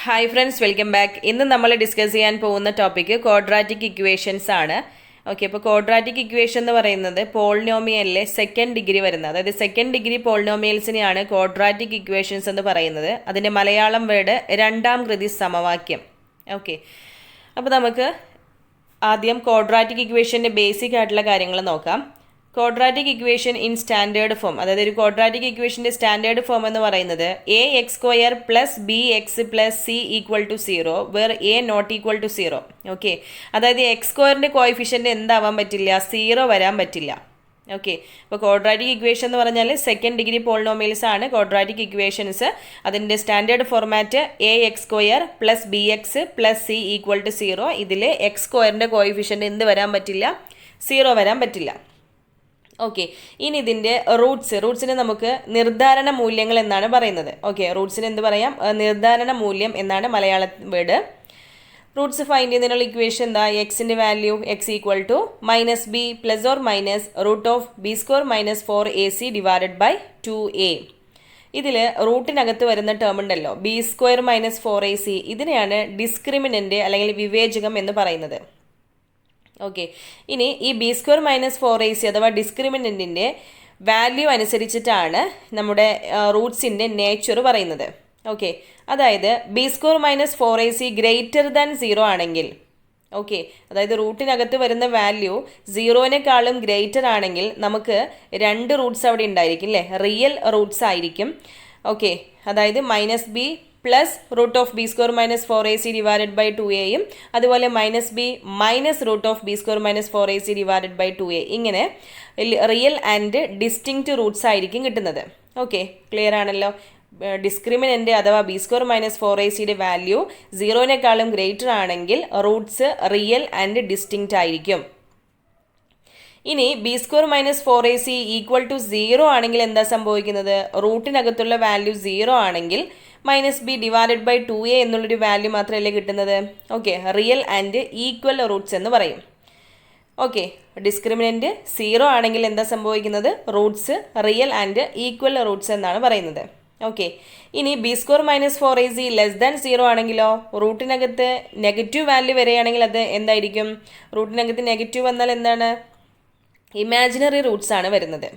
Hi friends, welcome back. ഇന്ന് നമ്മൾ discuss ചെയ്യാൻ പോകുന്ന ടോപ്പിക്ക് ക്വാഡ്രാറ്റിക് ഇക്വേഷൻസ് ആണ്. ഓക്കെ, അപ്പോൾ ക്വാഡ്രാറ്റിക് ഇക്വേഷൻ എന്ന് പറയുന്നത് പോളിനോമിയലിലെ സെക്കൻഡ് ഡിഗ്രി വരുന്നത്, അതായത് സെക്കൻഡ് ഡിഗ്രി പോളിനോമിയൽസിനെയാണ് ക്വാഡ്രാറ്റിക് ഇക്വേഷൻസ് എന്ന് പറയുന്നത്. അതിൻ്റെ മലയാളം വേർഡ് രണ്ടാം കൃതി സമവാക്യം. ഓക്കെ, അപ്പോൾ നമുക്ക് ആദ്യം ക്വാഡ്രാറ്റിക് ഇക്വേഷൻ്റെ ബേസിക് ആയിട്ടുള്ള കാര്യങ്ങൾ നോക്കാം. Quadratic equation in standard form, അതായത് ഒരു ക്വാഡ്രാറ്റിക് ഇക്വേഷൻ്റെ സ്റ്റാൻഡേർഡ് ഫോം എന്ന് പറയുന്നത് a X square plus B X plus C equal to 0 where a not equal to 0. Okay, അതായത് എക്സ് സ്ക്വയറിൻ്റെ കോയിഫിഷ്യൻ്റ് എന്താവാൻ പറ്റില്ല, 0 വരാൻ പറ്റില്ല. ഓക്കെ, അപ്പോൾ ക്വാഡ്രാറ്റിക് ഇക്വേഷൻ എന്ന് പറഞ്ഞാൽ സെക്കൻഡ് ഡിഗ്രി പോളിനോമിയൽസ് ആണ് ക്വാഡ്രാറ്റിക് ഇക്വേഷൻസ്. അതിൻ്റെ standard format a X square plus B X plus C equal to 0. ഇതിൽ എക്സ് സ്ക്വയറിൻ്റെ കോയിഫിഷ്യൻ്റ് എന്ത് വരാൻ പറ്റില്ല, 0 വരാൻ പറ്റില്ല. ഓക്കെ, ഇനി ഇതിൻ്റെ റൂട്ട്സിന് നമുക്ക് നിർദ്ധാരണ മൂല്യങ്ങൾ എന്നാണ് പറയുന്നത്. ഓക്കെ, റൂട്ട്സിന് എന്ത് പറയാം, നിർദ്ധാരണ മൂല്യം എന്നാണ് മലയാള വേർഡ്. റൂട്ട്സ് ഫൈൻഡ് ചെയ്യുന്നതിനുള്ള ഇക്വേഷൻ എന്താ, എക്സിൻ്റെ value x equal to minus B plus or minus root of B square minus 4ac divided by 2a. ഇതിൽ റൂട്ടിനകത്ത് വരുന്ന ടേം ഉണ്ടല്ലോ, ബി സ്ക്വയർ മൈനസ് 4ac, ഇതിനെയാണ് ഡിസ്ക്രിമിനൻ്റ് അല്ലെങ്കിൽ വിവേചകം എന്ന് പറയുന്നത്. ഓക്കെ, ഇനി ഈ ബി സ്ക്വയർ മൈനസ് 4ac അഥവാ ഡിസ്ക്രിമിനൻറ്റിൻ്റെ വാല്യൂ അനുസരിച്ചിട്ടാണ് നമ്മുടെ റൂട്ട്സിൻ്റെ നേച്ചർ പറയുന്നത്. ഓക്കെ, അതായത് B square minus 4ac greater than 0 ആണെങ്കിൽ, ഓക്കെ, അതായത് റൂട്ടിനകത്ത് വരുന്ന വാല്യൂ 0-നേക്കാളും ഗ്രേറ്റർ ആണെങ്കിൽ നമുക്ക് രണ്ട് റൂട്ട്സ് അവിടെ ഉണ്ടായിരിക്കും അല്ലേ, റിയൽ റൂട്ട്സ് ആയിരിക്കും. ഓക്കെ, അതായത് minus B plus root of B square minus 4ac divided by 2aയും അതുപോലെ minus B minus root of B square minus 4ac divided by 2a, ഇങ്ങനെ റിയൽ ആൻഡ് ഡിസ്റ്റിങ്ക്റ്റ് റൂട്ട്സ് ആയിരിക്കും കിട്ടുന്നത്. ഓക്കെ, ക്ലിയർ ആണല്ലോ. Discriminant അഥവാ B square minus 4ac value 0-നേക്കാളും greater ആണെങ്കിൽ roots real and distinct ആയിരിക്കും. ഇനി B square minus 4ac equal to 0 ആണെങ്കിൽ എന്താ സംഭവിക്കുന്നത്, റൂട്ടിനകത്തുള്ള വാല്യൂ 0 ആണെങ്കിൽ minus B divided by 2a എന്നുള്ളൊരു വാല്യൂ മാത്രമല്ലേ കിട്ടുന്നത്. Okay, real and equal Roots എന്ന് പറയും. ഓക്കെ, ഡിസ്ക്രിമിനൻ്റ് 0 ആണെങ്കിൽ എന്താ സംഭവിക്കുന്നത്, Roots real and equal Roots എന്നാണ് പറയുന്നത്. ഓക്കെ, ഇനി B square minus 4ac less than 0 ആണെങ്കിലോ, റൂട്ടിനകത്ത് നെഗറ്റീവ് വാല്യൂ വരികയാണെങ്കിൽ അത് എന്തായിരിക്കും, റൂട്ടിനകത്ത് നെഗറ്റീവ് വന്നാൽ എന്താണ്, ഇമാജിനറി റൂട്ട്സ് ആണ് വരുന്നത്.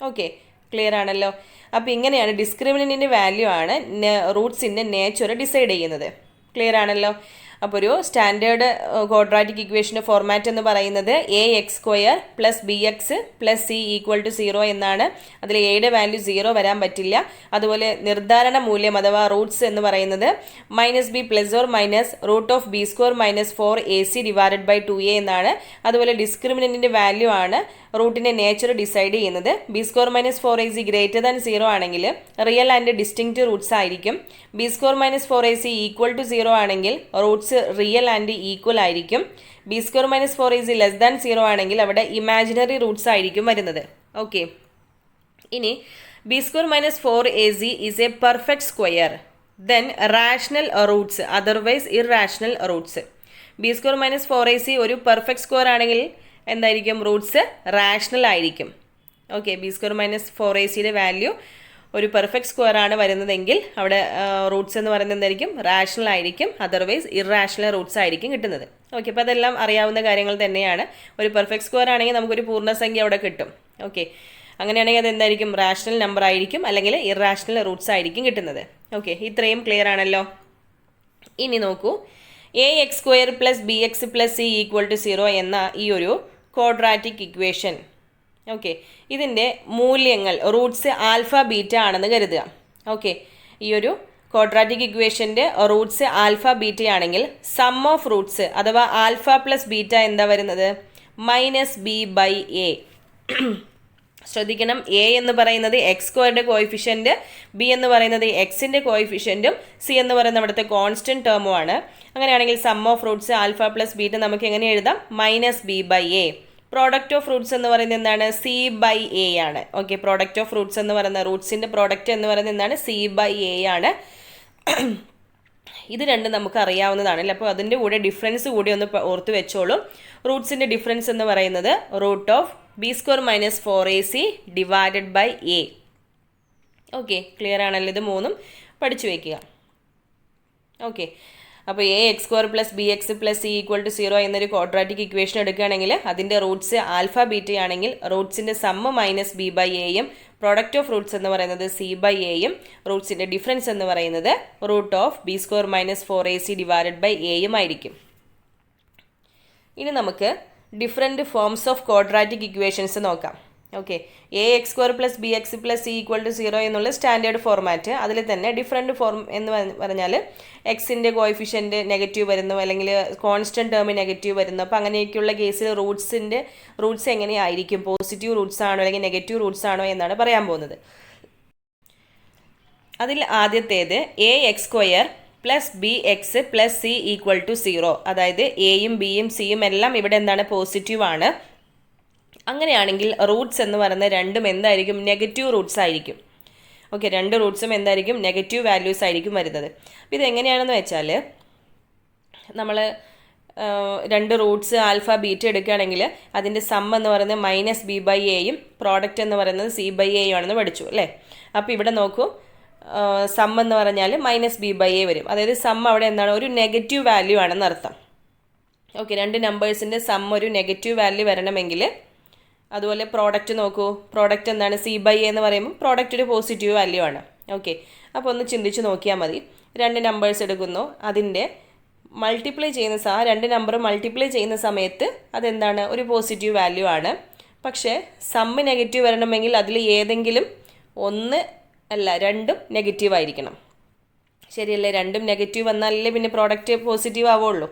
ഓക്കെ, ക്ലിയർ ആണല്ലോ. അപ്പോൾ ഇങ്ങനെയാണ് ഡിസ്ക്രിമിനൻറ്റിൻ്റെ വാല്യൂ ആണ് റൂട്ട്സിൻ്റെ നേച്ചർ ഡിസൈഡ് ചെയ്യുന്നത്. ക്ലിയർ ആണല്ലോ. അപ്പോൾ ഒരു സ്റ്റാൻഡേർഡ് ക്വാഡ്രാറ്റിക് ഇക്വേഷൻ്റെ ഫോർമാറ്റ് എന്ന് പറയുന്നത് a X square plus B X plus C equal to 0 എന്നാണ്. അതിൽ എയുടെ വാല്യൂ 0 വരാൻ പറ്റില്ല. അതുപോലെ നിർദ്ധാരണ മൂല്യം അഥവാ റൂട്ട്സ് എന്ന് പറയുന്നത് minus B plus or minus root of B square minus 4ac divided by 2a എന്നാണ്. അതുപോലെ ഡിസ്ക്രിമിനൻറ്റിൻ്റെ വാല്യൂ ആണ് റൂട്ടിൻ്റെ നേച്ചർ ഡിസൈഡ് ചെയ്യുന്നത്. B square minus 4ac greater than 0 ആണെങ്കിൽ റിയൽ ആൻഡ് ഡിസ്റ്റിങ്ക്റ്റ് റൂട്ട്സ് ആയിരിക്കും. B square minus 4ac equal to 0 ആണെങ്കിൽ roots real and equal ആയിരിക്കും. B square minus 4ac less than 0 ആണെങ്കിൽ അവിടെ ഇമാജിനറി റൂട്ട്സ് ആയിരിക്കും വരുന്നത്. ഓക്കെ, ഇനി B square minus 4ac is A perfect square, then rational Roots otherwise irrational Roots. B square minus 4ac ഒരു perfect square ആണെങ്കിൽ എന്തായിരിക്കും, Roots rational ആയിരിക്കും. Okay, B square minus 4ac value ഒരു perfect square ആണ് വരുന്നതെങ്കിൽ അവിടെ Roots എന്ന് പറയുന്നത് എന്തായിരിക്കും, റാഷണൽ ആയിരിക്കും. അതർവൈസ് ഇറാഷണൽ റൂട്ട്സ് ആയിരിക്കും കിട്ടുന്നത്. ഓക്കെ, അപ്പോൾ അതെല്ലാം അറിയാവുന്ന കാര്യങ്ങൾ തന്നെയാണ്. ഒരു പെർഫെക്റ്റ് സ്ക്വയർ ആണെങ്കിൽ നമുക്കൊരു പൂർണ്ണസംഖ്യ അവിടെ കിട്ടും. ഓക്കെ, അങ്ങനെയാണെങ്കിൽ അത് എന്തായിരിക്കും, റാഷണൽ നമ്പർ ആയിരിക്കും അല്ലെങ്കിൽ ഇറാഷണൽ റൂട്ട്സ് ആയിരിക്കും കിട്ടുന്നത്. ഓക്കെ, ഇത്രയും ക്ലിയർ ആണല്ലോ. ഇനി നോക്കൂ, a X square plus B X plus C equal to 0 എന്ന ഈ ഒരു ക്വാഡ്രാറ്റിക് ഇക്വേഷൻ. ഓക്കെ, ഇതിൻ്റെ മൂല്യങ്ങൾ റൂട്ട്സ് ആൽഫ ബീറ്റ ആണെന്ന് കരുതുക. ഓക്കെ, ഈ ഒരു ക്വാഡ്രാറ്റിക് ഇക്വേഷൻ്റെ റൂട്ട്സ് ആൽഫ ബീറ്റ ആണെങ്കിൽ സം ഓഫ് റൂട്ട്സ് അഥവാ ആൽഫ പ്ലസ് ബീറ്റ എന്താ വരുന്നത്, മൈനസ് ബി ബൈ എ. ശ്രദ്ധിക്കണം, എ എന്ന് പറയുന്നത് എക്സ് സ്ക്വയറിൻ്റെ കോയിഫിഷ്യൻറ്റ്, ബി എന്ന് പറയുന്നത് എക്സിൻ്റെ കോയിഫിഷ്യൻറ്റും സി എന്ന് പറയുന്ന അവിടുത്തെ കോൺസ്റ്റൻറ്റ് ടേമുമാണ്. അങ്ങനെയാണെങ്കിൽ sum of roots alpha plus beta നമുക്ക് എങ്ങനെ എഴുതാം, minus B by a. Product of roots എന്ന് പറയുന്നത് എന്താണ്, സി ബൈ എ ആണ്. ഓക്കെ, പ്രോഡക്റ്റ് ഓഫ് റൂട്ട്സ് എന്ന് പറയുന്ന റൂട്ട്സിൻ്റെ പ്രോഡക്റ്റ് എന്ന് പറയുന്നത് എന്താണ്, സി ബൈ എ ആണ്. ഇത് രണ്ടും നമുക്ക് അറിയാവുന്നതാണല്ലോ. അപ്പോൾ അതിൻ്റെ കൂടെ ഡിഫറൻസ് കൂടി ഒന്ന് ഓർത്ത് വെച്ചോളൂ. റൂട്ട്സിൻ്റെ ഡിഫറൻസ് എന്ന് പറയുന്നത് root of B square minus 4ac divided by a. Okay, clear ആണല്ലോ. ഇത് മൂന്നും പഠിച്ചു വയ്ക്കുക. ഓക്കെ, അപ്പോൾ a X square plus B X plus C equal to 0 എന്നൊരു ക്വാഡ്രാറ്റിക് ഇക്വേഷൻ എടുക്കുകയാണെങ്കിൽ അതിൻ്റെ റൂട്ട്സ് ആൽഫ ബീറ്റ ആണെങ്കിൽ റൂട്ട്സിൻ്റെ സമ്മ് മൈനസ് ബി ബൈ എയും പ്രോഡക്റ്റ് ഓഫ് റൂട്ട്സ് എന്ന് പറയുന്നത് സി ബൈ എയും റൂട്ട്സിൻ്റെ ഡിഫറൻസ് എന്ന് പറയുന്നത് root of B square minus 4ac divided by എയും ആയിരിക്കും. ഇനി നമുക്ക് different forms of quadratic equations നോക്കാം. Okay, A X square plus B X plus C equal to 0 എന്നുള്ള സ്റ്റാൻഡേർഡ് ഫോർമാറ്റ്. അതിൽ തന്നെ ഡിഫറെൻറ്റ് ഫോം എന്ന് പറഞ്ഞാൽ എക്സിൻ്റെ കോഎഫിഷ്യൻറ്റ് നെഗറ്റീവ് വരുന്നു, അല്ലെങ്കിൽ കോൺസ്റ്റൻറ്റ് ടേം നെഗറ്റീവ് വരുന്നു. അപ്പോൾ അങ്ങനെയൊക്കെയുള്ള കേസിൽ റൂട്ട്സ് എങ്ങനെയായിരിക്കും, പോസിറ്റീവ് റൂട്ട്സ് ആണോ അല്ലെങ്കിൽ നെഗറ്റീവ് റൂട്ട്സ് ആണോ എന്നാണ് പറയാൻ പോകുന്നത്. അതിൽ ആദ്യത്തേത് a X square plus B X plus C equal to 0. അതായത് എയും ബിയും സിയും എല്ലാം ഇവിടെ എന്താണ്, പോസിറ്റീവ് ആണ്. അങ്ങനെയാണെങ്കിൽ റൂട്ട്സ് എന്ന് പറയുന്നത് രണ്ടും എന്തായിരിക്കും, നെഗറ്റീവ് റൂട്ട്സ് ആയിരിക്കും. ഓക്കെ, രണ്ട് റൂട്ട്സും എന്തായിരിക്കും, നെഗറ്റീവ് വാല്യൂസ് ആയിരിക്കും വരുന്നത്. അപ്പോൾ ഇതെങ്ങനെയാണെന്ന് വെച്ചാൽ നമ്മൾ രണ്ട് റൂട്ട്സ് ആൽഫ ബീറ്റ എടുക്കുകയാണെങ്കിൽ അതിൻ്റെ സം എന്ന് പറയുന്നത് മൈനസ് ബി ബൈ എയും പ്രോഡക്റ്റ് എന്ന് പറയുന്നത് സി ബൈ എയും ആണെന്ന് പഠിച്ചു അല്ലേ. അപ്പോൾ ഇവിടെ നോക്കൂ, സം എന്ന് പറഞ്ഞാൽ മൈനസ് ബി ബൈ എ വരും. അതായത് സം അവിടെ എന്താണ്, ഒരു നെഗറ്റീവ് വാല്യൂ ആണെന്ന് അർത്ഥം. ഓക്കെ, രണ്ട് നമ്പേഴ്സിൻ്റെ സം ഒരു നെഗറ്റീവ് വാല്യൂ വരണമെങ്കിൽ, അതുപോലെ പ്രോഡക്റ്റ് നോക്കൂ, പ്രോഡക്റ്റ് എന്താണ്, സി ബൈ എ എന്ന് പറയുമ്പോൾ പ്രോഡക്റ്റ് ഒരു പോസിറ്റീവ് വാല്യൂ ആണ്. ഓക്കെ, അപ്പോൾ ഒന്ന് ചിന്തിച്ച് നോക്കിയാൽ മതി. രണ്ട് നമ്പേഴ്സ് എടുക്കുന്നു, അതിൻ്റെ മൾട്ടിപ്ലൈ ചെയ്യുന്ന രണ്ട് നമ്പർ മൾട്ടിപ്ലൈ ചെയ്യുന്ന സമയത്ത് അതെന്താണ്, ഒരു പോസിറ്റീവ് വാല്യൂ ആണ്. പക്ഷേ സമ്മ് നെഗറ്റീവ് വരണമെങ്കിൽ അതിൽ ഏതെങ്കിലും ഒന്ന് അല്ല രണ്ടും നെഗറ്റീവ് ആയിരിക്കണം. ശരിയല്ലേ, രണ്ടും നെഗറ്റീവ് വന്നാലല്ലേ പിന്നെ പ്രോഡക്റ്റ് പോസിറ്റീവ് ആവുള്ളൂ.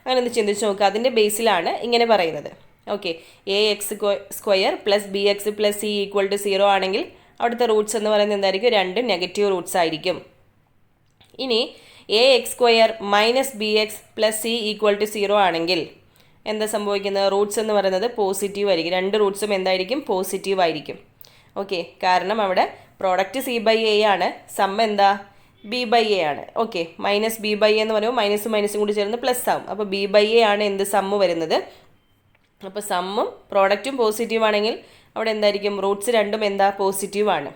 അങ്ങനെ ഒന്ന് ചിന്തിച്ച് നോക്കുക. അതിൻ്റെ ബേസിലാണ് ഇങ്ങനെ പറയുന്നത്. Okay, A X square plus B X plus C equal to 0 ആണെങ്കിൽ അവിടുത്തെ റൂട്ട്സ് എന്ന് പറയുന്നത് എന്തായിരിക്കും, രണ്ടും നെഗറ്റീവ് റൂട്ട്സ് ആയിരിക്കും. ഇനി a X square minus b X plus C equal to 0 ആണെങ്കിൽ എന്താ സംഭവിക്കുന്നത്, റൂട്ട്സ് എന്ന് പറയുന്നത് പോസിറ്റീവ് ആയിരിക്കും. രണ്ട് റൂട്ട്സും എന്തായിരിക്കും, പോസിറ്റീവ് ആയിരിക്കും. ഓക്കെ, കാരണം അവിടെ പ്രോഡക്റ്റ് സി ബൈ എ ആണ്, സം എന്താ, ബി ബൈ എ ആണ്. Okay, minus B by a എന്ന് പറയുമ്പോൾ മൈനസും മൈനസും കൂടി ചേർന്ന് പ്ലസ് ആവും. അപ്പോൾ ബി ബൈ എ ആണ് എന്ത്, സമ്മ് വരുന്നത്. അപ്പോൾ സമ്മും പ്രോഡക്റ്റും പോസിറ്റീവ് ആണെങ്കിൽ അവിടെ എന്തായിരിക്കും, റൂട്ട്സ് രണ്ടും എന്താ, പോസിറ്റീവ് ആണ്.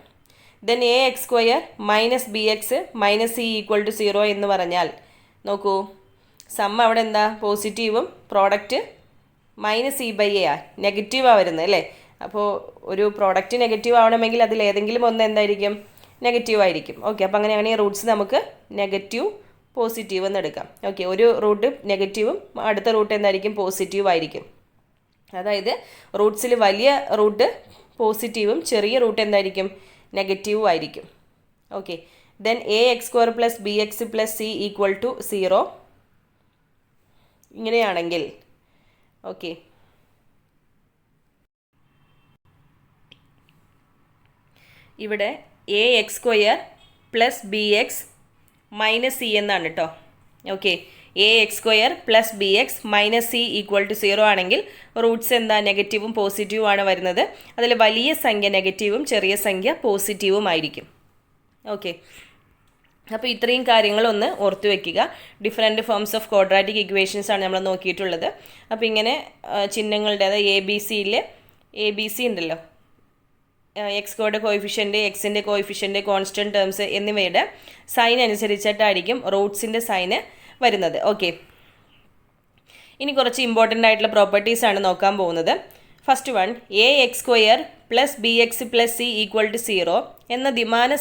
Then a X square minus b x minus c equal to 0 എന്ന് പറഞ്ഞാൽ നോക്കൂ, സമ്മ് അവിടെ എന്താ, പോസിറ്റീവും product minus c by a നെഗറ്റീവാണ് വരുന്നത് അല്ലേ. അപ്പോൾ ഒരു പ്രോഡക്റ്റ് നെഗറ്റീവ് ആവണമെങ്കിൽ അതിൽ ഏതെങ്കിലും ഒന്ന് എന്തായിരിക്കും, നെഗറ്റീവ് ആയിരിക്കും. ഓക്കെ, അപ്പോൾ അങ്ങനെയാണെങ്കിൽ റൂട്ട്സ് നമുക്ക് നെഗറ്റീവ് പോസിറ്റീവ് എന്ന് എടുക്കാം. ഓക്കെ, ഒരു റൂട്ട് നെഗറ്റീവും അടുത്ത റൂട്ട് എന്തായിരിക്കും, പോസിറ്റീവ് ആയിരിക്കും. അതായത് റൂട്ട്സിൽ വലിയ റൂട്ട് പോസിറ്റീവും ചെറിയ റൂട്ട് എന്തായിരിക്കും, നെഗറ്റീവും ആയിരിക്കും. Okay, then a X square plus B X plus C equal to 0 ഇങ്ങനെയാണെങ്കിൽ, ഓക്കെ, ഇവിടെ a X square plus B x minus c എന്നാണ് കേട്ടോ. Okay, A X square plus B x minus c equal to 0 ആണെങ്കിൽ Roots എന്താ, നെഗറ്റീവും പോസിറ്റീവും ആണ് വരുന്നത്. അതിൽ വലിയ സംഖ്യ നെഗറ്റീവും ചെറിയ സംഖ്യ പോസിറ്റീവും ആയിരിക്കും. ഓക്കെ, അപ്പോൾ ഇത്രയും കാര്യങ്ങളൊന്ന് ഓർത്തു വെക്കുക. Different forms of quadratic equations ആണ് നമ്മൾ നോക്കിയിട്ടുള്ളത്. അപ്പോൾ ഇങ്ങനെ ചിഹ്നങ്ങളുടെ, അതായത് എ ബി സി ഉണ്ടല്ലോ, എക്സ്കോയുടെ കോയിഫിഷ്യൻ്റ്, എക്സിൻ്റെ കോയിഫിഷ്യൻ്റ്, കോൺസ്റ്റൻറ്റ് ടേംസ് എന്നിവയുടെ സൈൻ അനുസരിച്ചിട്ടായിരിക്കും റൂട്ട്സിൻ്റെ സൈന് വരുന്നത്. ഓക്കെ, ഇനി കുറച്ച് ഇമ്പോർട്ടൻ്റ് ആയിട്ടുള്ള പ്രോപ്പർട്ടീസാണ് നോക്കാൻ പോകുന്നത്. First one, a X square plus B X plus C equal to 0 എന്ന ദ്വിമാന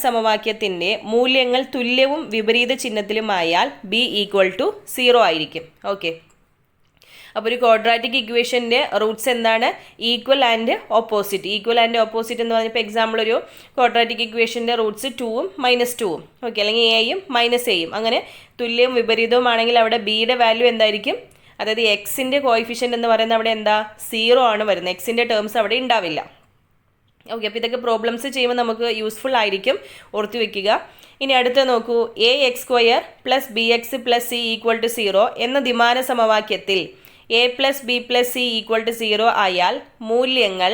സമവാക്യത്തിൻ്റെ മൂല്യങ്ങൾ തുല്യവും വിപരീത ചിഹ്നത്തിലുമായാൽ ബി ഈക്വൽ ടു 0 ആയിരിക്കും. ഓക്കെ, അപ്പോൾ ഒരു ക്വാഡ്രാറ്റിക് ഇക്വേഷൻ്റെ റൂട്ട്സ് എന്താണ്, equal and opposite. Equal and opposite എന്ന് പറഞ്ഞപ്പോൾ എക്സാമ്പിൾ ഒരു ക്വാഡ്രാറ്റിക് ഇക്വേഷൻ്റെ റൂട്ട്സ് 2ഉം -2ഉം, ഓക്കെ, അല്ലെങ്കിൽ എയും -എയും, അങ്ങനെ തുല്യവും വിപരീതവും ആണെങ്കിൽ അവിടെ ബിയുടെ വാല്യൂ എന്തായിരിക്കും, അതായത് എക്സിൻ്റെ കോയിഫിഷ്യൻ്റ് എന്ന് പറയുന്നത് അവിടെ എന്താ, 0 ആണ് വരുന്നത്. എക്സിൻ്റെ ടേംസ് അവിടെ ഉണ്ടാവില്ല. ഓക്കെ, അപ്പോൾ ഇതൊക്കെ പ്രോബ്ലംസ് ചെയ്യുമ്പോൾ നമുക്ക് യൂസ്ഫുൾ ആയിരിക്കും, ഓർത്ത് വെക്കുക. ഇനി അടുത്ത നോക്കൂ, a X square plus B X plus C equal to 0 എന്ന ദ്വിമാന സമവാക്യത്തിൽ a plus b plus C equal to 0 ആയാൽ മൂല്യങ്ങൾ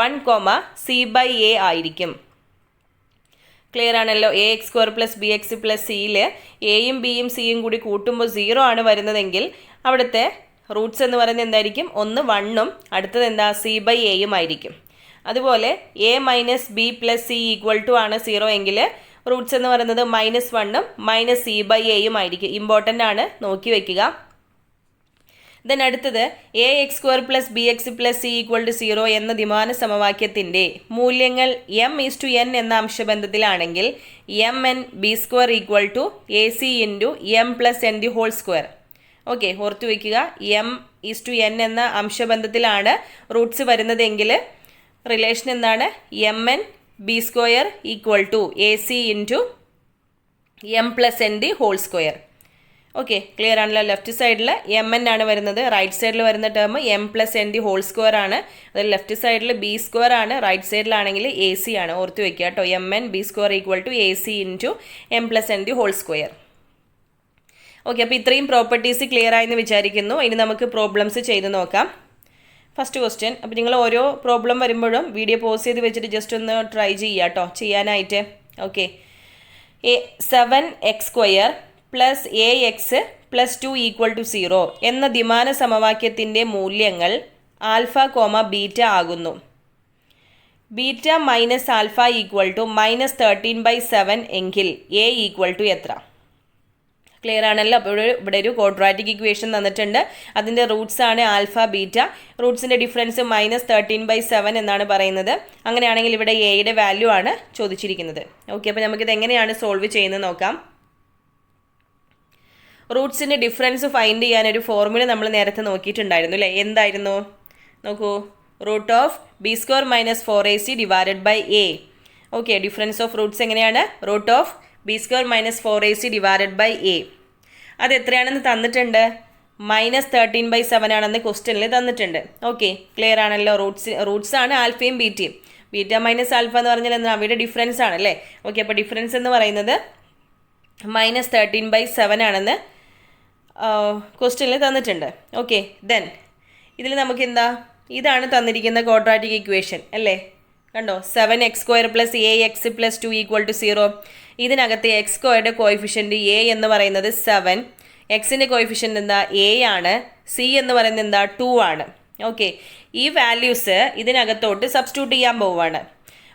1, സി ബൈ എ ആയിരിക്കും. ക്ലിയർ ആണല്ലോ. A X square plus B X plus സിയിൽ എയും ബിയും സിയും കൂടി കൂട്ടുമ്പോൾ 0 ആണ് വരുന്നതെങ്കിൽ അവിടുത്തെ റൂട്ട്സ് എന്ന് പറയുന്നത് എന്തായിരിക്കും, ഒന്ന് 1ഉം അടുത്തത് എന്താ, സി ബൈ എയും ആയിരിക്കും. അതുപോലെ a minus B plus C equal to ആണ് 0 എങ്കിൽ റൂട്ട്സ് എന്ന് പറയുന്നത് -1ഉം -c/aയും ആയിരിക്കും. ഇമ്പോർട്ടൻ്റ് ആണ്, നോക്കി വയ്ക്കുക. ദെൻ അടുത്തത് ax² + bx + c = 0 എന്ന ദ്വിമാന സമവാക്യത്തിൻ്റെ മൂല്യങ്ങൾ m:n എന്ന അംശബന്ധത്തിലാണെങ്കിൽ mn b² = ac × m + n². Okay, ഓർത്തു വയ്ക്കുക. m:n എന്ന അംശബന്ധത്തിലാണ് റൂട്ട്സ് വരുന്നതെങ്കിൽ റിലേഷൻ എന്താണ്? mn b² = ac × m + n². Okay, clear ആണല്ലോ. ലെഫ്റ്റ് സൈഡിൽ mn ആണ് വരുന്നത്, റൈറ്റ് സൈഡിൽ വരുന്ന ടേം m + n² ആണ്. അതിൽ ലെഫ്റ്റ് സൈഡിൽ b² ആണ്, റൈറ്റ് സൈഡിലാണെങ്കിൽ ac ആണ്. ഓർത്ത് വെക്കുക കേട്ടോ. mn b² = ac × m + n². Okay, അപ്പോൾ ഇത്രയും പ്രോപ്പർട്ടീസ് ക്ലിയർ ആയെന്ന് വിചാരിക്കുന്നു. ഇനി നമുക്ക് പ്രോബ്ലംസ് ചെയ്ത് നോക്കാം. First question. അപ്പോൾ നിങ്ങൾ ഓരോ പ്രോബ്ലം വരുമ്പോഴും വീഡിയോ പോസ് ചെയ്ത് വെച്ചിട്ട് ജസ്റ്റ് ഒന്ന് ട്രൈ ചെയ്യുക കേട്ടോ ചെയ്യാനായിട്ട്. ഓക്കെ, 7x² + ax + 2 = 0 എന്ന ദ്വിമാന സമവാക്യത്തിൻ്റെ മൂല്യങ്ങൾ ആൽഫ, ബീറ്റ ആകുന്നു. ബീറ്റ - ആൽഫ = -13/7 എങ്കിൽ a = എത്ര? ക്ലിയർ ആണല്ലോ. അപ്പോൾ ഇവിടെ ഒരു ക്വാഡ്രാറ്റിക് ഇക്വേഷൻ തന്നിട്ടുണ്ട്. അതിൻ്റെ റൂട്ട്സ് ആണ് ആൽഫ, ബീറ്റ. റൂട്ട്സിൻ്റെ ഡിഫറൻസ് -13/7 എന്നാണ് പറയുന്നത്. അങ്ങനെയാണെങ്കിൽ ഇവിടെ എയുടെ വാല്യൂ ആണ് ചോദിച്ചിരിക്കുന്നത്. ഓക്കെ, അപ്പോൾ നമുക്കിത് എങ്ങനെയാണ് സോൾവ് ചെയ്യുന്നത് നോക്കാം. റൂട്ട്സിൻ്റെ ഡിഫറൻസ് ഫൈൻഡ് ചെയ്യാൻ ഒരു ഫോർമുല നമ്മൾ നേരത്തെ നോക്കിയിട്ടുണ്ടായിരുന്നു അല്ലേ? എന്തായിരുന്നു? നോക്കൂ, √b² - 4ac / a. Okay, difference of Roots എങ്ങനെയാണ്? √b² - 4ac / a. അത് എത്രയാണെന്ന് തന്നിട്ടുണ്ട്? -13/7 ആണെന്ന് ക്വസ്റ്റ്യനിൽ തന്നിട്ടുണ്ട്. ഓക്കെ, ക്ലിയർ ആണല്ലോ. റൂട്ട്സ് ആണ് ആൽഫയും ബീറ്റയും. ബീറ്റ - ആൽഫ എന്ന് പറഞ്ഞാൽ എന്താ? അവയുടെ ഡിഫറൻസ് ആണ് അല്ലേ? ഓക്കെ, അപ്പോൾ ഡിഫറൻസ് എന്ന് പറയുന്നത് -13/7 ആണെന്ന് ക്വസ്റ്റ്യനിൽ തന്നിട്ടുണ്ട്. ഓക്കെ, ദെൻ ഇതിൽ നമുക്ക് എന്താ? ഇതാണ് തന്നിരിക്കുന്ന ക്വാഡ്രാറ്റിക് ഇക്വേഷൻ അല്ലേ? കണ്ടോ, 7x² + ax + 2 = 0. ഇതിനകത്ത് x² കോയിഫിഷ്യൻറ്റ് a എന്ന് പറയുന്നത് 7, എക്സിൻ്റെ കോയിഫിഷ്യൻറ്റ് എന്താ? a ആണ്. c എന്ന് പറയുന്നത് എന്താ? 2 ആണ്. ഓക്കെ, ഈ വാല്യൂസ് ഇതിനകത്തോട്ട് സബ്സ്റ്റിറ്റ്യൂട്ട് ചെയ്യാൻ പോവുകയാണ്.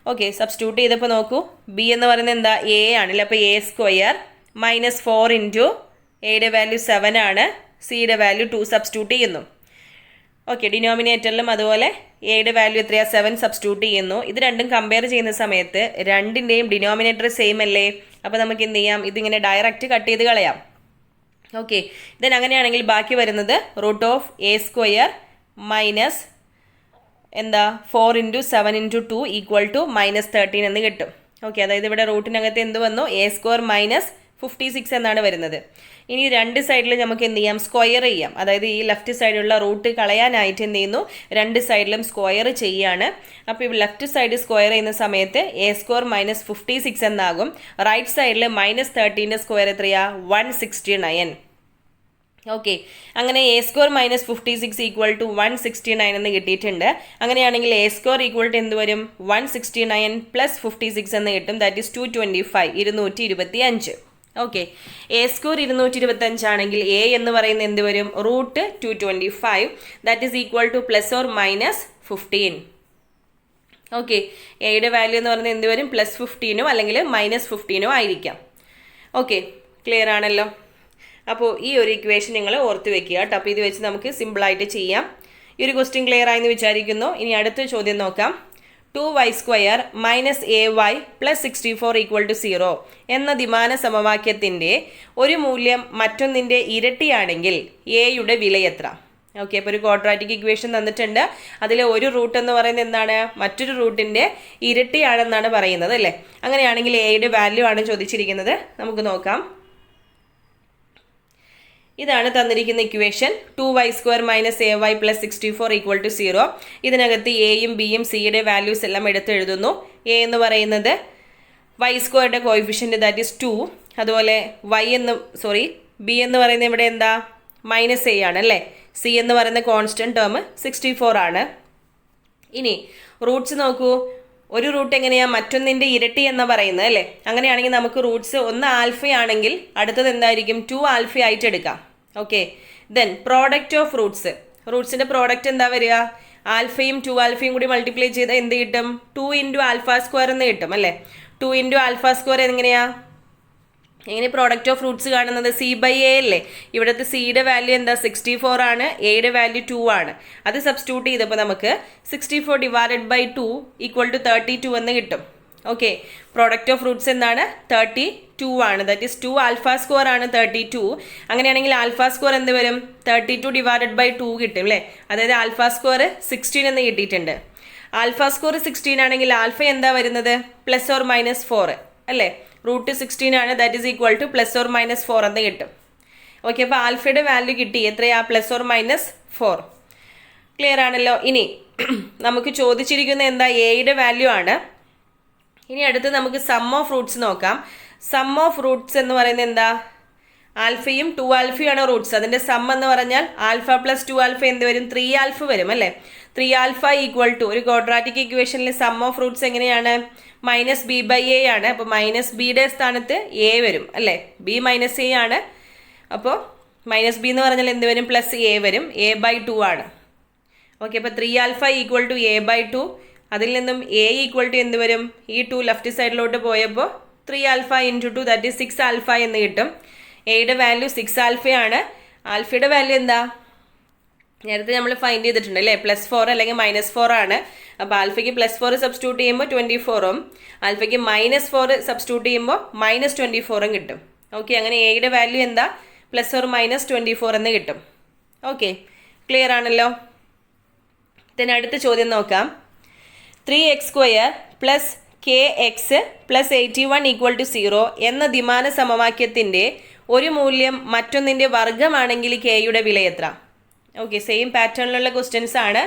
ഓക്കെ, സബ്സ്റ്റിറ്റ്യൂട്ട് ചെയ്തപ്പോൾ നോക്കൂ, b എന്ന് പറയുന്നത് എന്താ? a ആണല്ലേ. അപ്പോൾ a² - 4 × എയുടെ വാല്യൂ 7 ആണ്, സിയുടെ വാല്യൂ 2 സബ്സ്റ്റിറ്റ്യൂട്ട് ചെയ്യുന്നു. ഓക്കെ, ഡിനോമിനേറ്ററിലും അതുപോലെ എയുടെ വാല്യൂ എത്രയാ? 7 സബ്സ്റ്റിറ്റ്യൂട്ട് ചെയ്യുന്നു. ഇത് രണ്ടും കമ്പയർ ചെയ്യുന്ന സമയത്ത് രണ്ടിൻ്റെയും ഡിനോമിനേറ്റർ സെയിം അല്ലേ? അപ്പോൾ നമുക്ക് എന്ത് ചെയ്യാം? ഇതിങ്ങനെ ഡയറക്റ്റ് കട്ട് ചെയ്ത് കളയാം. ഓക്കെ, ദെൻ അങ്ങനെയാണെങ്കിൽ ബാക്കി വരുന്നത് √a² മൈനസ് എന്താ 4 × 7 × 2 = -13 എന്ന് കിട്ടും. ഓക്കെ, അതായത് ഇവിടെ റൂട്ടിനകത്ത് എന്ത് വന്നു? a² - 56 എന്നാണ് വരുന്നത്. ഇനി രണ്ട് സൈഡിൽ നമുക്ക് എന്ത് ചെയ്യാം? സ്ക്വയർ ചെയ്യാം. അതായത് ഈ ലെഫ്റ്റ് സൈഡിലുള്ള റൂട്ട് കളയാനായിട്ട് എന്ത് ചെയ്യുന്നു? രണ്ട് സൈഡിലും സ്ക്വയർ ചെയ്യാണ്. അപ്പോൾ ഈ ലെഫ്റ്റ് സൈഡ് സ്ക്വയർ ചെയ്യുന്ന സമയത്ത് a² - 56 എന്നാകും. റൈറ്റ് സൈഡിൽ -13ൻ്റെ സ്ക്വയർ എത്രയാ? 169. ഓക്കെ, അങ്ങനെ a² - 56 = 169 എന്ന് കിട്ടിയിട്ടുണ്ട്. അങ്ങനെയാണെങ്കിൽ a² എന്ത് വരും? 169 + 56 എന്ന് കിട്ടും. That is 225, 225. ഓക്കെ, a² 225 ആണെങ്കിൽ a എന്ന് പറയുന്നത് എന്ത് വരും? √225, ദാറ്റ് ഈസ് = ± 15. ഓക്കെ, എയുടെ വാല്യൂ എന്ന് പറയുന്നത് എന്ത് വരും? +15 അല്ലെങ്കിൽ -15 ആയിരിക്കാം. ഓക്കെ, ക്ലിയർ ആണല്ലോ. അപ്പോൾ ഈ ഒരു ഇക്വേഷൻ നിങ്ങൾ ഓർത്ത് വെക്കുക കേട്ടോ. അപ്പോൾ ഇത് വെച്ച് നമുക്ക് സിമ്പിളായിട്ട് ചെയ്യാം. ഈ ഒരു ക്വസ്റ്റ്യൻ ക്ലിയർ ആയെന്ന് വിചാരിക്കുന്നു. ഇനി അടുത്ത ചോദ്യം നോക്കാം. 2y² - ay + 64 = 0 എന്ന ദ്വിമാന സമവാക്യത്തിൻ്റെ ഒരു മൂല്യം മറ്റൊന്നിൻ്റെ ഇരട്ടിയാണെങ്കിൽ എയുടെ വില എത്ര? ഓക്കെ, അപ്പോൾ ഒരു ക്വാഡ്രാറ്റിക് ഇക്വേഷൻ തന്നിട്ടുണ്ട്. അതിലെ ഒരു റൂട്ട് എന്ന് പറയുന്നത് എന്താണ്? മറ്റൊരു റൂട്ടിൻ്റെ ഇരട്ടിയാണെന്നാണ് പറയുന്നത് അല്ലേ? അങ്ങനെയാണെങ്കിൽ എയുടെ വാല്യൂ ആണ് ചോദിച്ചിരിക്കുന്നത്. നമുക്ക് നോക്കാം. ഇതാണ് തന്നിരിക്കുന്ന ഇക്വേഷൻ. 2y² - ay + 64 = 0. ഇതിനകത്ത് എയും ബിയും സിയുടെ വാല്യൂസ് എല്ലാം എടുത്ത് എഴുതുന്നു. എ എന്ന് പറയുന്നത് y² കോയിഫിഷ്യൻറ്റ് ദാറ്റ് ഈസ് 2. അതുപോലെ ബി എന്ന് പറയുന്നത് ഇവിടെ എന്താ? -a ആണ് അല്ലേ? സി എന്ന് പറയുന്ന കോൺസ്റ്റന്റ് ടേം 64 ആണ്. ഇനി റൂട്ട്സ് നോക്കൂ. ഒരു റൂട്ട് എങ്ങനെയാ? മറ്റൊന്നിൻ്റെ ഇരട്ടി എന്ന് പറയുന്നത് അല്ലേ? അങ്ങനെയാണെങ്കിൽ നമുക്ക് റൂട്ട്സ് ഒന്ന് ആൽഫയാണെങ്കിൽ അടുത്തത് എന്തായിരിക്കും? 2 ആൽഫ ആയിട്ട് എടുക്കാം. Okay, then product of roots. റൂട്ട്സിൻ്റെ പ്രോഡക്റ്റ് എന്താ വരിക? ആൽഫയും 2 ആൽഫയും കൂടി മൾട്ടിപ്ലൈ ചെയ്താൽ എന്ത് കിട്ടും? 2 × α² എന്ന് കിട്ടും അല്ലേ? 2 ഇൻറ്റു ആൽഫ സ്ക്വയർ എങ്ങനെ പ്രോഡക്റ്റ് ഓഫ് റൂട്ട്സ് കാണുന്നത്? സി ബൈ എ അല്ലേ? ഇവിടുത്തെ സിയുടെ വാല്യൂ എന്താ? 64 ആണ്. എയുടെ വാല്യൂ 2 ആണ്. അത് സബ്സ്റ്റിറ്റ്യൂട്ട് ചെയ്തപ്പോൾ നമുക്ക് 64 ഡിവൈഡഡ് ബൈ 2 ഈക്വൽ ടു 32 എന്ന് കിട്ടും. ഓക്കെ, പ്രോഡക്റ്റ് ഓഫ് റൂട്ട്സ് എന്താണ്? 32 ആണ്. ദാറ്റ് ഈസ് 2 ആൽഫ സ്ക്വയർ ആണ് 32. അങ്ങനെയാണെങ്കിൽ ആൽഫ സ്ക്വയർ എന്ത് വരും? 32 ഡിവൈഡഡ് ബൈ 2 കിട്ടും അല്ലേ? അതായത് ആൽഫ സ്ക്വയർ 16 എന്ന് കിട്ടിയിട്ടുണ്ട്. ആൽഫ സ്ക്വയർ 16 ആണെങ്കിൽ ആൽഫ എന്താ വരുന്നത്? പ്ലസ് ഓർ മൈനസ് 4 അല്ലേ? റൂട്ട് 16 ആണ്. That is equal two plus or minus 4 എന്ന് കിട്ടും. ഓക്കെ, അപ്പോൾ ആൽഫയുടെ വാല്യൂ കിട്ടി. എത്രയാ? Plus or minus 4. ക്ലിയർ ആണല്ലോ? ഇനി നമുക്ക് ചോദിച്ചിരിക്കുന്ന എന്താ? എയുടെ വാല്യൂ ആണ്. ഇനി അടുത്ത് നമുക്ക് സം ഓഫ് റൂട്ട്സ് നോക്കാം. സം ഓഫ് റൂട്ട്സ് എന്ന് പറയുന്നത് എന്താ? ആൽഫയും 2 ആൽഫയാണ് റൂട്ട്സ്. അതിൻ്റെ സം എന്ന് പറഞ്ഞാൽ ആൽഫ പ്ലസ് 2 ആൽഫ എന്ത് വരും? 3 ആൽഫ വരും അല്ലേ? 3 ആൽഫ ഈക്വൽ ടു ഒരു ക്വാഡ്രാറ്റിക് ഇക്വേഷനിലെ സം ഓഫ് റൂട്ട്സ് എങ്ങനെയാണ്? മൈനസ് ബി ബൈ എ ആണ്. അപ്പോൾ മൈനസ് ബിയുടെ സ്ഥാനത്ത് എ വരും അല്ലേ? ബി മൈനസ് എ ആണ്. അപ്പോൾ മൈനസ് ബി എന്ന് പറഞ്ഞാൽ എന്ത് വരും? പ്ലസ് എ വരും. എ ബൈ 2 ആണ്. ഓക്കെ, അപ്പോൾ 3 alpha equal to a by 2. അതിൽ നിന്നും എ ഈക്വൽ ടു എന്ത് വരും? ഈ 2 ലെഫ്റ്റ് സൈഡിലോട്ട് പോയപ്പോൾ 3 alpha into 2 that is 6 alpha എന്ന് കിട്ടും. എയുടെ വാല്യൂ 6 ആൽഫയാണ്. ആൽഫയുടെ വാല്യൂ എന്താ? നേരത്തെ നമ്മൾ ഫൈൻഡ് ചെയ്തിട്ടുണ്ട് അല്ലേ? പ്ലസ് 4 അല്ലെങ്കിൽ മൈനസ് 4 ആണ്. അപ്പോൾ ആൽഫയ്ക്ക് പ്ലസ് 4 സബ്സ്റ്റിറ്റ്യൂട്ട് ചെയ്യുമ്പോൾ 24ഉം ആൽഫയ്ക്ക് മൈനസ് 4 സബ്സ്റ്റിറ്റ്യൂട്ട് ചെയ്യുമ്പോൾ മൈനസ് 24ഉം കിട്ടും. ഓക്കെ, അങ്ങനെ എയുടെ വാല്യൂ എന്താ? പ്ലസ് ഓർ മൈനസ് 24 എന്ന് കിട്ടും. ഓക്കെ, ക്ലിയർ ആണല്ലോ? then അടുത്ത ചോദ്യം നോക്കാം. 3x square plus k x plus 81 equal to 0 എന്ന ദ്വിമാന സമവാക്യത്തിൻ്റെ ഒരു മൂല്യം മറ്റൊന്നിൻ്റെ വർഗമാണെങ്കിൽ കെയുടെ വില എത്ര? ഓക്കെ, സെയിം പാറ്റേണിലുള്ള ക്വസ്റ്റ്യൻസ് ആണ്,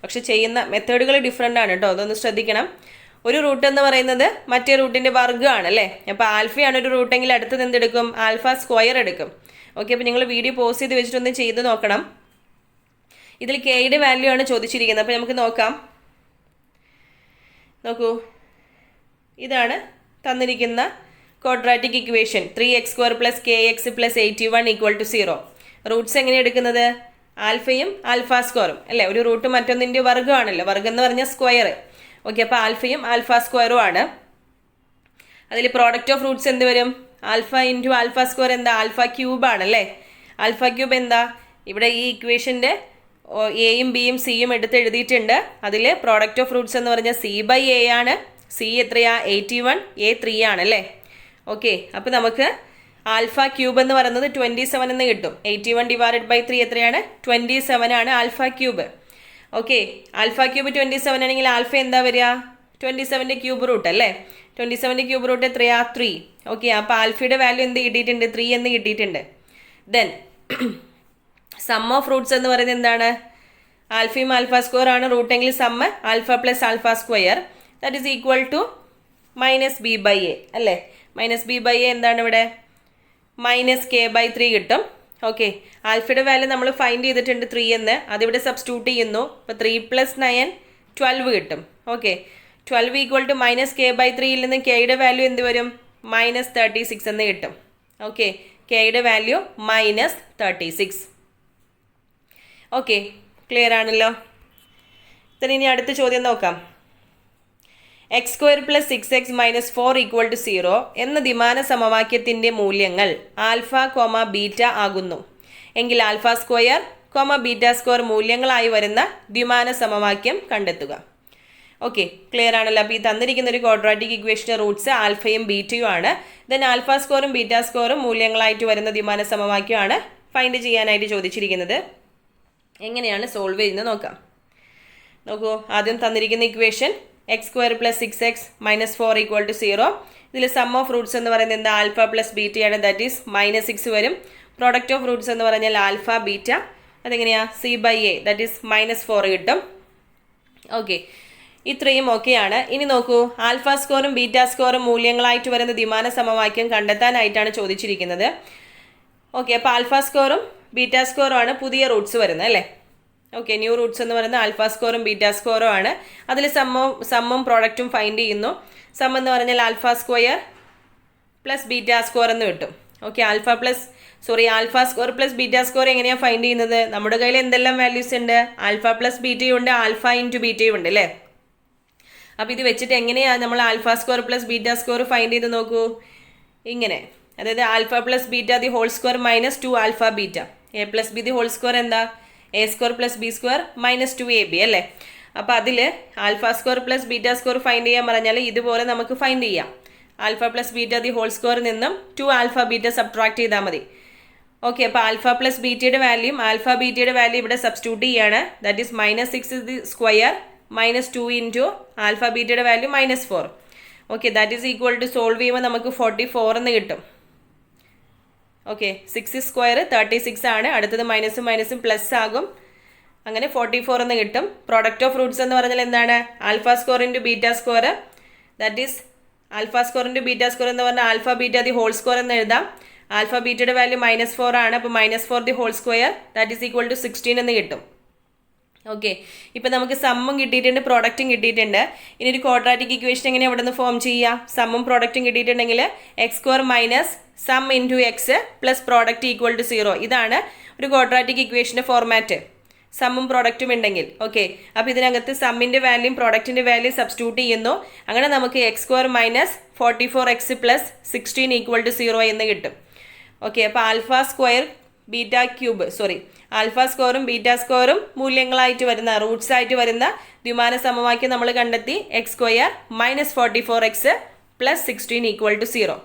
പക്ഷെ ചെയ്യുന്ന മെത്തേഡുകൾ ഡിഫറെൻ്റ് ആണ് കേട്ടോ. അതൊന്ന് ശ്രദ്ധിക്കണം. ഒരു റൂട്ട് എന്ന് പറയുന്നത് മറ്റേ റൂട്ടിൻ്റെ വർഗ്ഗമാണ് അല്ലേ? അപ്പോൾ ആൽഫയാണ് ഒരു റൂട്ടെങ്കിൽ അടുത്തത് എന്തെടുക്കും? ആൽഫ സ്ക്വയർ എടുക്കും. ഓക്കെ, അപ്പോൾ നിങ്ങൾ വീഡിയോ പോസ് ചെയ്ത് വെച്ചിട്ടൊന്ന് ചെയ്ത് നോക്കണം. ഇതിൽ കെയുടെ വാല്യൂ ആണ് ചോദിച്ചിരിക്കുന്നത്. അപ്പോൾ നമുക്ക് നോക്കാം. നോക്കൂ, ഇതാണ് തന്നിരിക്കുന്ന quadratic equation. 3x square plus k x plus 81 equal to 0. Roots എങ്ങനെ എടുക്കുന്നത്? ആൽഫയും ആൽഫ സ്ക്വയറും അല്ലേ? ഒരു റൂട്ട് മറ്റൊന്നിൻ്റെ വർഗ്ഗമാണല്ലോ. വർഗ്ഗം എന്ന് പറഞ്ഞാൽ സ്ക്വയർ. ഓക്കെ, അപ്പോൾ ആൽഫയും ആൽഫ സ്ക്വയറും ആണ്. അതിൽ പ്രോഡക്റ്റ് ഓഫ് റൂട്ട്സ് എന്ത് വരും? ആൽഫ ഇൻറ്റു ആൽഫ സ്ക്വയർ എന്താ? ആൽഫ ക്യൂബ് ആണല്ലേ? ആൽഫ ക്യൂബ് എന്താ? ഇവിടെ ഈ ഇക്വേഷൻ്റെ എയും ബിയും സിയും എടുത്ത് എഴുതിയിട്ടുണ്ട്. അതിൽ പ്രോഡക്റ്റ് ഓഫ് റൂട്ട്സ് എന്ന് പറഞ്ഞാൽ സി ബൈ എ ആണ്. സി എത്രയാ? 81, എ 3 ആണല്ലേ? ഓക്കെ, അപ്പോൾ നമുക്ക് ആൽഫ ക്യൂബ് എന്ന് പറയുന്നത് 27 എന്ന് കിട്ടും. 81 ഡിവൈഡഡ് ബൈ 3 എത്രയാണ്? 27 ആണ് alpha cube. Okay, alpha cube 27 ആണെങ്കിൽ ആൽഫ എന്താ വരിക? 27ൻ്റെ ക്യൂബ് റൂട്ട് അല്ലേ? 27ൻ്റെ ക്യൂബ് റൂട്ട് എത്രയാ? 3. ഓക്കെ, അപ്പോൾ ആൽഫയുടെ വാല്യൂ എന്ത് കിട്ടിയിട്ടുണ്ട്? 3 എന്ന് കിട്ടിയിട്ടുണ്ട്. ദെൻ സം ഓഫ് റൂട്ട്സ് എന്ന് പറയുന്നത് എന്താണ്? ആൽഫയും ആൽഫ സ്ക്വയർ ആണ് റൂട്ടെങ്കിൽ sum alpha plus alpha square that is equal to minus B by A അല്ലേ? മൈനസ് ബി ബൈ എ എന്താണ് ഇവിടെ? മൈനസ് കെ ബൈ 3 കിട്ടും. ഓക്കെ, ആൽഫയുടെ വാല്യൂ നമ്മൾ ഫൈൻഡ് ചെയ്തിട്ടുണ്ട് 3 എന്ന്. അതിവിടെ സബ്സ്റ്റിറ്റ്യൂട്ട് ചെയ്യുന്നു. അപ്പോൾ 3 + 9 12 കിട്ടും. Okay, 12 equal to minus K by 3യിൽ നിന്ന് കെയുടെ വാല്യൂ എന്ത് വരും? മൈനസ് 36 എന്ന് കിട്ടും. ഓക്കെ, കെയുടെ വാല്യൂ മൈനസ് 36. ഓക്കെ, ക്ലിയർ ആണല്ലോ? ഇനി അടുത്ത ചോദ്യം നോക്കാം. X square plus 6x minus 4 equal to 0 എന്ന ദ്വിമാന സമവാക്യത്തിൻ്റെ മൂല്യങ്ങൾ ആൽഫ കോമ ബീറ്റ ആകുന്നു എങ്കിൽ alpha square comma beta square മൂല്യങ്ങളായി വരുന്ന ദ്വിമാന സമവാക്യം കണ്ടെത്തുക. ഓക്കെ, ക്ലിയർ ആണല്ലോ? അപ്പോൾ ഈ തന്നിരിക്കുന്ന ഒരു ക്വാഡ്രാറ്റിക് ഇക്വേഷൻ്റെ റൂട്ട്സ് ആൽഫയും ബീറ്റയും ആണ്. ദെൻ ആൽഫ സ്ക്വയറും ബീറ്റ സ്ക്വയറും മൂല്യങ്ങളായിട്ട് വരുന്ന ദ്വിമാന സമവാക്യമാണ് ഫൈൻഡ് ചെയ്യാനായിട്ട് ചോദിച്ചിരിക്കുന്നത്. എങ്ങനെയാണ് സോൾവ് ചെയ്യുന്നത് നോക്കാം. നോക്കൂ, ആദ്യം തന്നിരിക്കുന്ന equation x square plus 6x minus 4 equal to 0. ഇതിൽ സം ഓഫ് റൂട്ട്സ് എന്ന് പറയുന്നത് എന്താ? ആൽഫ പ്ലസ് ബീറ്റയാണ്. ദാറ്റ് ഈസ് മൈനസ് 6 വരും. പ്രോഡക്റ്റ് ഓഫ് റൂട്ട്സ് എന്ന് പറഞ്ഞാൽ ആൽഫ ബീറ്റ അതെങ്ങനെയാണ്? C by a that is minus 4 കിട്ടും. ഓക്കെ, ഇത്രയും ഓക്കെയാണ്. ഇനി നോക്കൂ, ആൽഫ സ്കോറും ബീറ്റ സ്കോറും മൂല്യങ്ങളായിട്ട് വരുന്ന ദ്വിമാന സമവാക്യം കണ്ടെത്താനായിട്ടാണ് ചോദിച്ചിരിക്കുന്നത്. ഓക്കെ, അപ്പോൾ ആൽഫ സ്കോറും ബീറ്റ സ്കോറും ആണ് പുതിയ റൂട്ട്സ് വരുന്നത് അല്ലേ? ഓക്കെ, ന്യൂ റൂട്ട്സ് എന്ന് പറയുന്നത് ആൽഫ സ്കോറും ബീറ്റ സ്കോറും ആണ്. അതിൽ സമ്മും പ്രോഡക്റ്റും ഫൈൻഡ് ചെയ്യുന്നു. സം എന്ന് പറഞ്ഞാൽ alpha square plus beta score എന്ന് കിട്ടും. Okay, alpha square plus beta score എങ്ങനെയാണ് ഫൈൻഡ് ചെയ്യുന്നത്? നമ്മുടെ കയ്യിൽ എന്തെല്ലാം വാല്യൂസ് ഉണ്ട്? ആൽഫ പ്ലസ് ബീറ്റയും ഉണ്ട്, ആൽഫ ഇൻറ്റു ബീറ്റയും ഉണ്ട് അല്ലേ? അപ്പോൾ ഇത് വെച്ചിട്ട് എങ്ങനെയാണ് നമ്മൾ alpha square plus beta square find ചെയ്ത് നോക്കൂ. ഇങ്ങനെ, അതായത് alpha plus beta the whole square minus 2 alpha beta, a plus b the whole square എന്താ, a square plus b square minus 2ab അല്ലേ. അപ്പോൾ അതിൽ alpha square plus beta square find ചെയ്യാൻ പറഞ്ഞാൽ ഇതുപോലെ നമുക്ക് ഫൈൻഡ് ചെയ്യാം. Alpha plus beta the whole സ്ക്വയറിൽ നിന്നും 2 ആൽഫ ബീറ്റ സബ്ട്രാക്ട് ചെയ്താൽ മതി. ഓക്കെ, അപ്പോൾ ആൽഫ പ്ലസ് ബീറ്റയുടെ വാല്യൂം ആൽഫ ബീറ്റയുടെ വാല്യൂ ഇവിടെ സബ്സ്റ്റിറ്റ്യൂട്ട് ചെയ്യാണ്. That is -6 the square -2 into alpha ബീറ്റയുടെ value -4. Okay, that is equal to solve ചെയ്യുമ്പോൾ നമുക്ക് 44 എന്ന് കിട്ടും. ഓക്കെ, 6 സ്ക്വയർ 36 ആണ്, അടുത്തത് മൈനസും മൈനസും പ്ലസ് ആകും, അങ്ങനെ 44 എന്ന് കിട്ടും. പ്രോഡക്റ്റ് ഓഫ് റൂട്ട്സ് എന്ന് പറഞ്ഞാൽ എന്താണ്, alpha square into beta square, that is alpha square into beta square എന്ന് പറഞ്ഞാൽ alpha beta the whole square എന്ന് എഴുതാം. ആൽഫ ബീറ്റയുടെ വാല്യൂ -4 ആണ്, അപ്പോൾ -4 the whole square that is equal to 16 എന്ന് കിട്ടും. ഓക്കെ, ഇപ്പം നമുക്ക് സമ്മും കിട്ടിയിട്ടുണ്ട്, പ്രോഡക്റ്റും കിട്ടിയിട്ടുണ്ട്. ഇനി ഒരു ക്വാഡ്രാറ്റിക് ഇക്വേഷൻ എങ്ങനെ ഇവിടെ നിന്ന് ഫോം ചെയ്യാം. സമ്മും പ്രോഡക്റ്റും കിട്ടിയിട്ടുണ്ടെങ്കിൽ x square minus sum into x plus product equal to 0. ഇതാണ് ഒരു ക്വാഡ്രാറ്റിക് ഇക്വേഷൻ്റെ ഫോർമാറ്റ്, സമ്മും പ്രോഡക്റ്റും ഉണ്ടെങ്കിൽ. ഓക്കെ, അപ്പോൾ ഇതിനകത്ത് സമ്മിൻ്റെ വാല്യൂം പ്രോഡക്റ്റിൻ്റെ വാല്യൂ സബ്സ്റ്റിറ്റ്യൂട്ട് ചെയ്യുന്നു. അങ്ങനെ നമുക്ക് x square minus 44x plus 16 equal to 0 എന്ന് കിട്ടും. ഓക്കെ, അപ്പോൾ alpha square beta cube alpha സ്ക്വയറും ബീറ്റ സ്ക്വയറും മൂല്യങ്ങളായിട്ട് വരുന്ന റൂട്ട്സ് ആയിട്ട് വരുന്ന ദ്വിമാന സമവാക്യം നമ്മൾ കണ്ടെത്തി. X square -44x plus 16 equal to 0.